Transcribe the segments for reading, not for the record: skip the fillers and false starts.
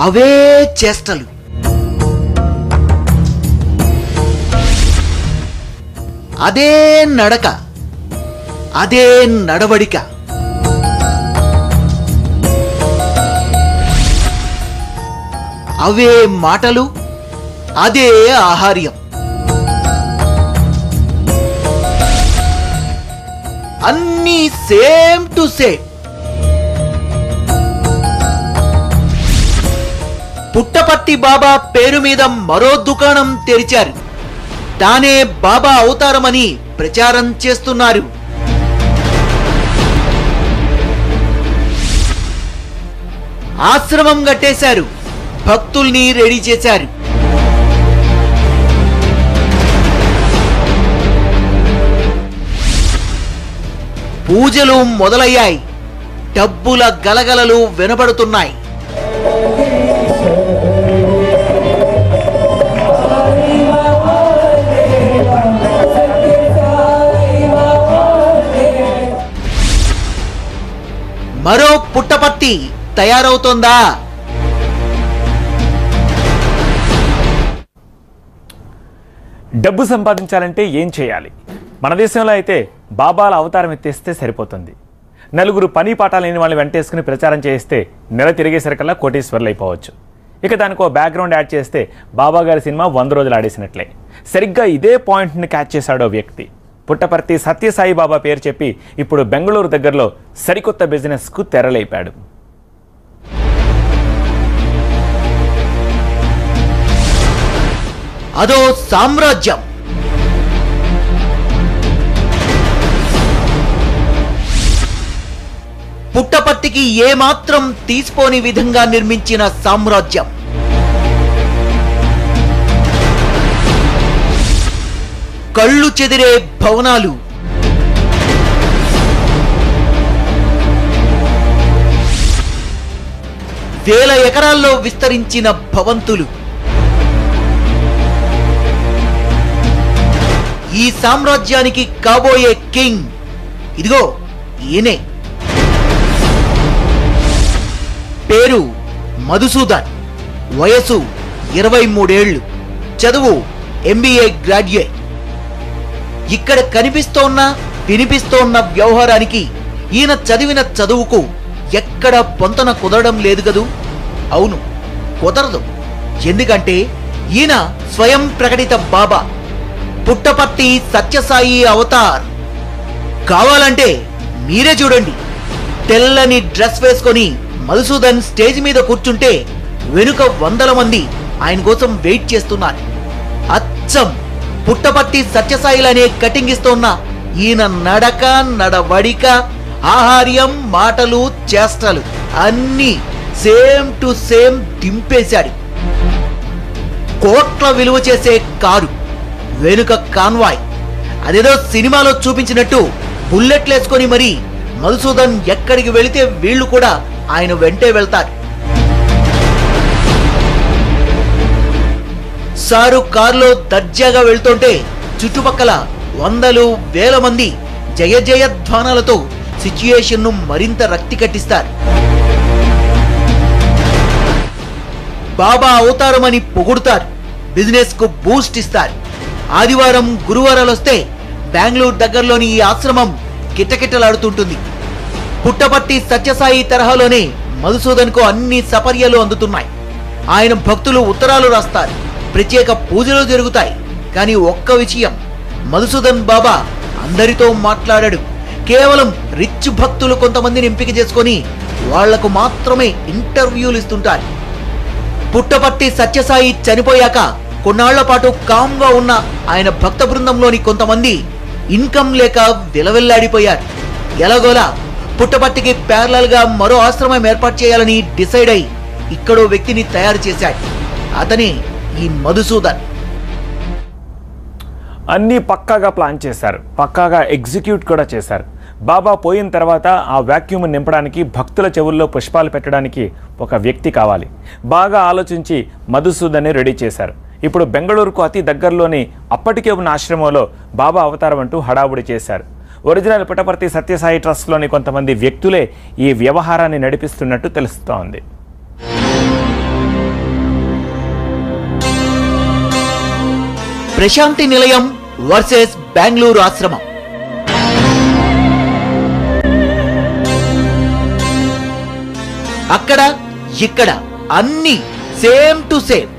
అవే చేష్టలు, అదే నడక, అదే నడవడిక, అవే మాటలు, అదే ఆహార్యం. అన్నీ సేమ్ టు సేమ్. పుట్టపర్తి బాబా పేరు మీద మరో దుకాణం తెరిచారు. తానే బాబా అవతారమని ప్రచారం చేస్తున్నారు. ఆశ్రమం కట్టేశారు, భక్తుల్ని రెడీ చేశారు. పూజలు మొదలయ్యాయి. డబ్బుల గలగలలు వినబడుతున్నాయి. మరో పుట్టపర్తి తయారవుతోందా? డబ్బు సంపాదించాలంటే ఏం చేయాలి? మన దేశంలో అయితే బాబాల అవతారం ఎత్తేస్తే సరిపోతుంది. నలుగురు పని పాఠాలు లేని వాళ్ళని వెంటేసుకుని ప్రచారం చేస్తే నెల తిరిగేసరికల్లా కోటీశ్వర్లు అయిపోవచ్చు. ఇక దానికి ఓ బ్యాక్గ్రౌండ్ యాడ్ చేస్తే బాబా గారి సినిమా 100 రోజులు ఆడేసినట్లే. సరిగ్గా ఇదే పాయింట్ని క్యాచ్ చేశాడో వ్యక్తి. పుట్టపర్తి సత్యసాయి బాబా పేరు చెప్పి ఇప్పుడు బెంగళూరు దగ్గరలో సరికొత్త బిజినెస్కు తెరలేపాడు. అదో సామ్రాజ్యం. పుట్టపర్తికి ఏమాత్రం తీసిపోని విధంగా నిర్మించిన సామ్రాజ్యం. కళ్ళు చెదిరే భవనాలు, వేల ఎకరాల్లో విస్తరించిన భవంతులు. ఈ సామ్రాజ్యానికి కాబోయే కింగ్ ఇదిగో ఈయనే. పేరు మధుసూదన్. వయసు 23 ఏళ్లు. చదువు MBA గ్రాడ్యుయేట్. ఇక్కడ కనిపిస్తోన్న వినిపిస్తోన్న వ్యవహారానికి ఈయన చదివిన చదువుకు ఎక్కడ పొంతన కుదరడం లేదు కదూ. అవును, కుదరదు. ఎందుకంటే ఈయన స్వయం ప్రకటిత బాబా, పుట్టపర్తి సత్యసాయి అవతార్. కావాలంటే మీరే చూడండి. తెల్లని డ్రెస్ వేసుకొని మధుసూదన్ స్టేజ్ మీద కూర్చుంటే వెనుక 100 మంది ఆయన కోసం వెయిట్ చేస్తున్నారు. అచ్చం పుట్టపర్తి సత్యసాయిలనే కటింగ్ ఇస్తోన్న ఈయన నడక, నడవడిక, ఆహార్యం, మాటలు, చేష్టలు అన్నీ సేమ్ టు సేమ్ దింపేశాడు. కోట్ల విలువ చేసే కారు, వెనుక కాన్వాయ్. అదేదో సినిమాలో చూపించినట్టు బుల్లెట్లేసుకొని మరి మధుసూదన్ ఎక్కడికి వెళితే వీళ్లు కూడా ఆయన వెంటే వెళ్తారు. సారు కారులో దర్జాగా వెళ్తుంటే చుట్టుపక్కల 100, 1000 మంది జయ జయధ్వానాలతో సిచ్యుయేషన్ ను మరింత రక్తి కట్టిస్తారు. బాబా అవతారమని పొగుడుతారు. బిజినెస్ కు బూస్ట్ ఇస్తారు. ఆదివారం, గురువారాలు వస్తే బెంగళూరు దగ్గరలోని ఈ ఆశ్రమం కిటకిటలాడుతుంటుంది. పుట్టపర్తి సత్యసాయి తరహాలోనే మధుసూదన్ కు అన్ని సపర్యలు అందుతున్నాయి. ఆయన భక్తులు ఉత్తరాలు రాస్తారు. ప్రత్యేక పూజలు జరుగుతాయి. కానీ ఒక్క విషయం, మధుసూదన్ బాబా అందరితో మాట్లాడాడు. కేవలం రిచ్ భక్తులు కొంతమందిని ఎంపిక చేసుకొని వాళ్లకు మాత్రమే ఇంటర్వ్యూలు ఇస్తుంటారు. పుట్టపర్తి సత్యసాయి చనిపోయాక కొన్నాళ్ల పాటు కామ్గా ఉన్న ఆయన భక్త బృందంలోని కొంతమంది ఇన్కమ్ లేక విలవిల్లాడిపోయారు. ఎలాగోలా పుట్టపర్తికి ప్యారలల్ గా మరో ఆశ్రమం ఏర్పాటు చేయాలని డిసైడ్ అయి ఇక్కడో వ్యక్తిని తయారు చేశాడు. అతనే ఈ మధుసూదన్. అన్నీ పక్కాగా ప్లాన్ చేశారు, పక్కాగా ఎగ్జిక్యూట్ కూడా చేశారు. బాబా పోయిన తర్వాత ఆ వాక్యూమ్ నింపడానికి, భక్తుల చెవుల్లో పుష్పాలు పెట్టడానికి ఒక వ్యక్తి కావాలి. బాగా ఆలోచించి మధుసూదన్ని రెడీ చేశారు. ఇప్పుడు బెంగళూరుకు అతి దగ్గరలోని అప్పటికే ఉన్న ఆశ్రమంలో బాబా అవతారం అంటూ హడావుడి చేశారు. ఒరిజినల్ పుట్టపర్తి సత్యసాయి ట్రస్ట్లోని కొంతమంది వ్యక్తులే ఈ వ్యవహారాన్ని నడిపిస్తున్నట్టు తెలుస్తోంది. ప్రశాంతి నిలయం వర్సెస్ బెంగళూరు ఆశ్రమం. అక్కడ ఇక్కడ అన్ని సేమ్ టు సేమ్.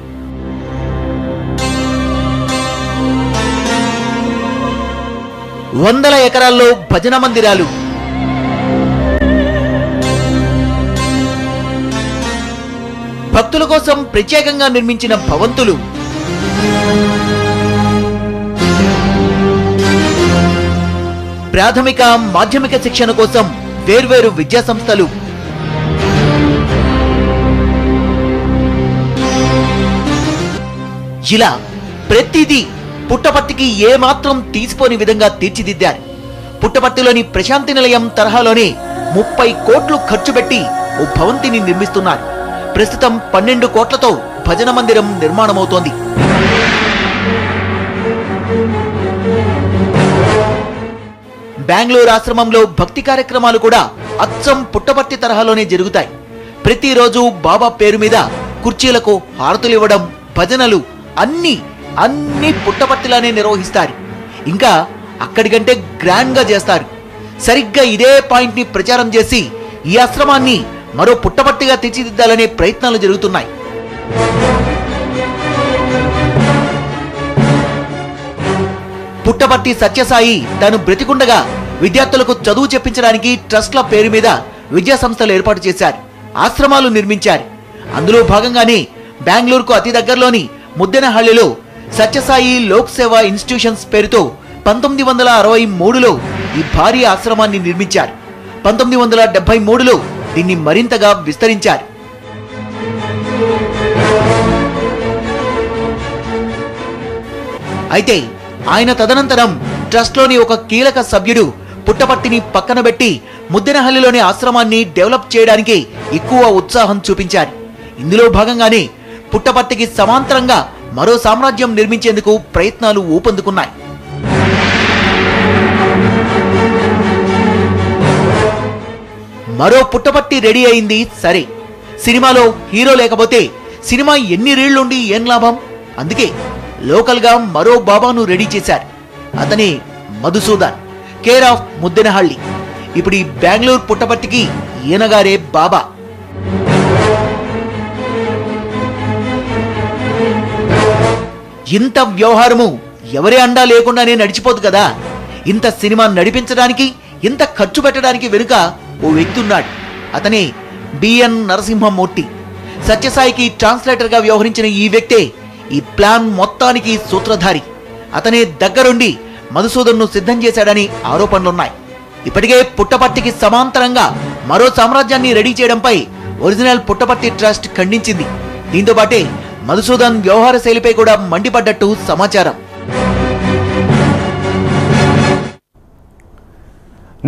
వందల ఎకరాల్లో భజన మందిరాలు, భక్తుల కోసం ప్రత్యేకంగా నిర్మించిన భవంతులు, ప్రాథమిక మాధ్యమిక శిక్షణ కోసం వేర్వేరు విద్యా సంస్థలు, ఇలా ప్రతిదీ పుట్టపర్తికి ఏమాత్రం తీసిపోని విధంగా తీర్చిదిద్దారు. పుట్టపర్తిలోని ప్రశాంతి నిలయం తరహాలోనే 30 కోట్లు ఖర్చు పెట్టి ఓ భవంతిని నిర్మిస్తున్నారు. ప్రస్తుతం 12 కోట్లతో భజన మందిరం నిర్మాణమవుతోంది. బెంగళూరు ఆశ్రమంలో భక్తి కార్యక్రమాలు కూడా అచ్చం పుట్టపర్తి తరహాలోనే జరుగుతాయి. ప్రతిరోజు బాబా పేరు మీద కుర్చీలకు హారతులివ్వడం, భజనలు అన్ని పుట్టపర్తిలానే నిర్వహిస్తారు. ఇంకా అక్కడికంటే గ్రాండ్ గా చేస్తారు. సరిగ్గా ఇదే పాయింట్ ని ప్రచారం చేసి ఈ ఆశ్రమాన్ని మరో పుట్టపర్తిగా తీర్చిదిద్దాలనే ప్రయత్నాలు జరుగుతున్నాయి. పుట్టపర్తి సత్యసాయి తాను బ్రతికుండగా విద్యార్థులకు చదువు చెప్పించడానికి ట్రస్ట్ల పేరు మీద విద్యా సంస్థలు ఏర్పాటు చేశారు, ఆశ్రమాలు నిర్మించారు. అందులో భాగంగానే బెంగళూరుకు అతి దగ్గరలోని ముద్దెనహళ్లిలో సత్యసాయి లోక్ సేవా ఇన్స్టిట్యూషన్స్ పేరుతో 1963లో ఈ భారీ ఆశ్రమాన్ని నిర్మించారు. 1973లో దీన్ని మరింతగా విస్తరించారు. అయితే ఆయన తదనంతరం ట్రస్ట్లోని ఒక కీలక సభ్యుడు పుట్టపర్తిని పక్కన పెట్టి ముద్దెనహళ్లిలోని ఆశ్రమాన్ని డెవలప్ చేయడానికి ఎక్కువ ఉత్సాహం చూపించారు. ఇందులో భాగంగానే పుట్టపర్తికి సమాంతరంగా మరో సామ్రాజ్యం నిర్మించేందుకు ప్రయత్నాలు ఊపందుకున్నాయి. మరో పుట్టపర్తి రెడీ అయింది. సరే, సినిమాలో హీరో లేకపోతే సినిమా ఎన్ని రీళ్లుండి ఏం లాభం? అందుకే లోకల్ గా మరో బాబాను రెడీ చేశారు. అతనే మధుసూదన్, కేర్ ఆఫ్ ముద్దెనహళ్లి. ఇప్పుడు ఈ బెంగళూరు పుట్టపర్తికి ఈయనగారే బాబా. ఇంత వ్యవహారము ఎవరి అండా లేకుండానే నడిచిపోదు కదా. ఇంత సినిమా నడిపించడానికి, ఇంత ఖర్చు పెట్టడానికి వెనుక ఓ వ్యక్తి ఉన్నాడు. అతనే బిఎన్ నరసింహమూర్తి. సత్యసాయికి ట్రాన్స్లేటర్ గా వ్యవహరించిన ఈ వ్యక్తే ఈ ప్లాన్ మొత్తానికి సూత్రధారి. అతనే దగ్గరుండి మధుసూదన్ను సిద్ధం చేశాడని ఆరోపణలున్నాయి. ఇప్పటికే పుట్టపర్తికి సమాంతరంగా మరో సామ్రాజ్యాన్ని రెడీ చేయడంపై ఒరిజినల్ పుట్టపర్తి ట్రస్ట్ ఖండించింది. దీంతో పాటే మధుసూదన్ వ్యవహార శైలిపై కూడా మండిపడ్డట్టు సమాచారం.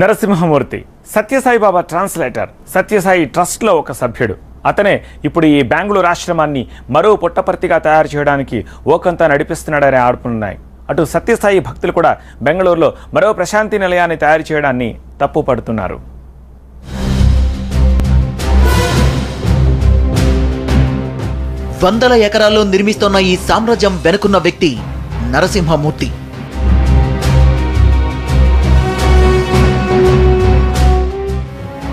నరసింహమూర్తి సత్యసాయి బాబా ట్రాన్స్లేటర్, సత్యసాయి ట్రస్ట్లో ఒక సభ్యుడు. అతనే ఇప్పుడు ఈ బెంగళూరు ఆశ్రమాన్ని మరో పుట్టపర్తిగా తయారు చేయడానికి ఓకంతా నడిపిస్తున్నాడనే ఆరోపణలున్నాయి. అటు సత్యసాయి భక్తులు కూడా బెంగళూరులో మరో ప్రశాంతి నిలయాన్ని తయారు చేయడాన్ని తప్పుపడుతున్నారు. వందల ఎకరాల్లో నిర్మిస్తున్న ఈ సామ్రాజ్యం వెనుకున్న వ్యక్తి నరసింహమూర్తి.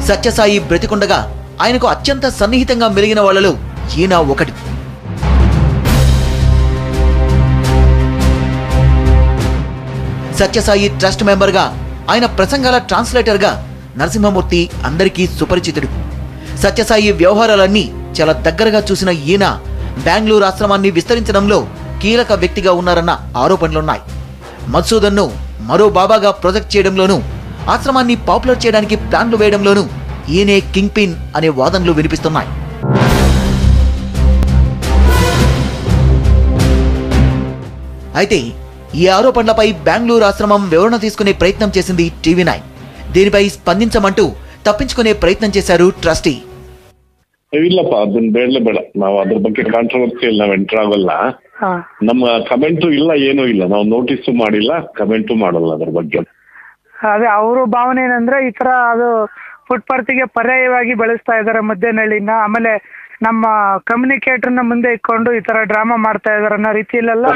సత్యసాయి బ్రతికుండగా ఆయనకు అత్యంత సన్నిహితంగా మెలిగిన వాళ్లలో ఈయన ఒకటి. సత్యసాయి ట్రస్ట్ మెంబర్గా, ఆయన ప్రసంగాల ట్రాన్స్లేటర్గా నరసింహమూర్తి అందరికీ సుపరిచితుడు. సత్యసాయి వ్యవహారాలన్నీ చాలా దగ్గరగా చూసిన ఈయన బెంగళూరు ఆశ్రమాన్ని విస్తరించడంలో కీలక వ్యక్తిగా ఉన్నారన్న ఆరోపణలున్నాయి. మధుసూదన్ను మరో బాబాగా ప్రొజెక్ట్ చేయడంలోనూ, ఆశ్రమాన్ని పాపులర్ చేయడానికి ప్లాన్లు వేయడంలోనూ ఈయనే కింగ్ పిన్ అనే వాదనలు వినిపిస్తున్నాయి. అయితే ఈ ఆరోపణలపై బెంగళూరు ఆశ్రమం వివరణ తీసుకునే ప్రయత్నం చేసింది టీవీ9. దీనిపೈ ಸ್ಪಂದಿಸమంటూ ತಪ್ಪಿಂచుకునే ಪ್ರಯತ್ನ చేశారు ಟ್ರಸ್ಟಿ. ಇಲ್ಲಪ್ಪ ಅದನ್ನ ಬೇಡ ನಾವು ಅದ್ರ ಬಗ್ಗೆ ಕಾಂಟ್ರವರ್ಸಿ ಇಲ್ಲ, ನಾವು ಎಂಟರ್ ಆಗಲ್ಲ. ನಮ್ಮ ಕಮೆಂಟು ಇಲ್ಲ, ಏನೂ ಇಲ್ಲ, ನಾವು ನೋಟಿಸ್ ಮಾಡಿಲ್ಲ, ಕಮೆಂಟು ಮಾಡಲ್ಲ ಅದ್ರ ಬಗ್ಗೆ. ಅದೇ ಅವರು ಭಾವನೆ ಏನಂದ್ರೆ ಈ ತರ ಅದು ಫುಟ್ಪಾತ್ಗೆ ಪರ್ಯಾಯವಾಗಿ ಬಳಸ್ತಾ ಇದಾರೆ ಮಧ್ಯನಹಳ್ಳಿನ, ಆಮೇಲೆ ನಮ್ಮ ಕಮ್ಯುನಿಕೇಟರ್ನ ಮುಂದೆ ಇಟ್ಕೊಂಡು ಈ ತರ ಡ್ರಾಮಾ ಮಾಡ್ತಾ ಇದಾರೆ ಅನ್ನೋ ರೀತಿಯಲ್ಲೆಲ್ಲ